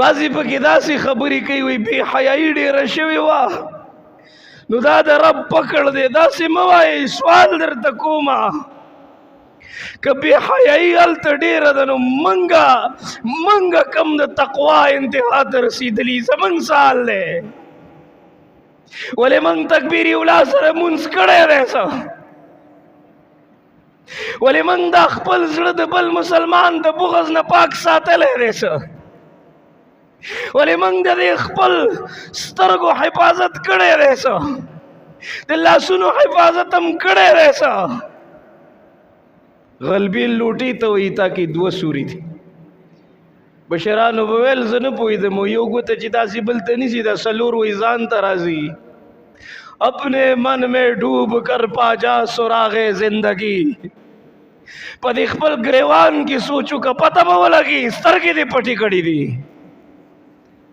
بعضې پکې داسې خبرې کوي وایي بې حیایي ډېره شوې وه نو دا د رب پکړ دی. داسې مه وایئ، سوال درته کومه که بې حیایي هلته ډېره ده نو منګه کم د تقوا انتها ته رسېدلي زمونږ سال دی. ولې موږ تکبیر اولا سره مونځ کړی دی څه؟ ولې موږ دا خپل زړه د بل مسلمان د بغض نه پاک ساتلی دی څه؟ ولې موږ د دې خپل سترګو حفاظت کړی دی څه؟ د لاسونو حفاظت هم کړی دی څه؟ غلبیل لوټي ته وایي تا کې دوه سوري دي. بشرانو به ویل زه نه پوهېدم یو ګوته چې داسې بل ته نیسي دا څلور وایي ځان ته راځي. اپنے من میں ڈوب کر پا جا سراغ زندگی، په دې خپل ګریوان کې سوچو که پته به ولګي سترګې دې پټې کړي دي،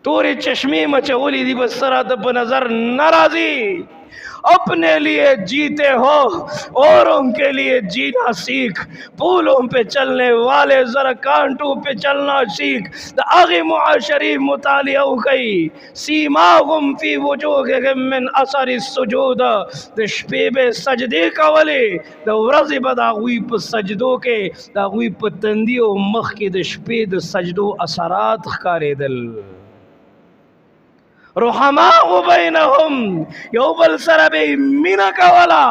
تورې چشمې مچولې دي، بس سره ته په نظر نه راځي. اپنے لیے جیتے ہو اوروں کے لیے جینا سیکھ، پھولوں پہ چلنے والے ذرا کانٹوں پہ چلنا سیکھ. دا آغی معاشری مطالعہ کئی سیماغم فی وجوہہم من اثر السجود، دا شپے بے سجدے کولے دا ورزی با دا غوی پا سجدوں کے دا غوی پا تندی و مخ کے دا شپے دا سجدوں اثرات خکارے دل. رحماء بینہم یو بل سر بے مینا کولا،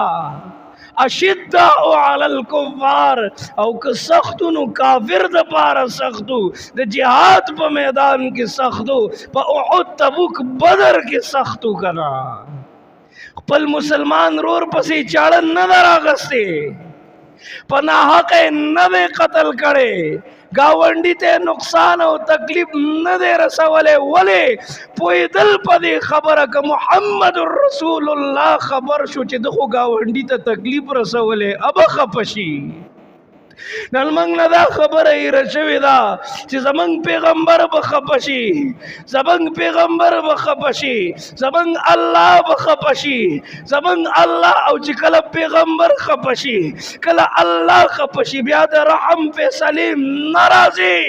اشداء علی الکفار او که سختو نو کافر دا پارا سختو، دا جہاد پا میدان کی سختو، پا احد تبوک بدر کی سختو کنا. پل مسلمان رور پسی چاڑن ندر آگستے، پناہ حق ندے قتل کرے، گاونڈی تے نقصان و تکلیف ندے رسولے، ولے پوئی دل پا دے خبر کہ محمد رسول اللہ خبر شو چی دخو گاونڈی تے تکلیف رسولے اب خپشی. نن منگ ندا خبر ای رشوی دا چی زمانگ پیغمبر بخپشی، زمانگ پیغمبر بخپشی، زمانگ اللہ بخپشی، زمانگ اللہ او چی کل پیغمبر خپشی کل اللہ خپشی بیاد رحم فیصلیم نرازی.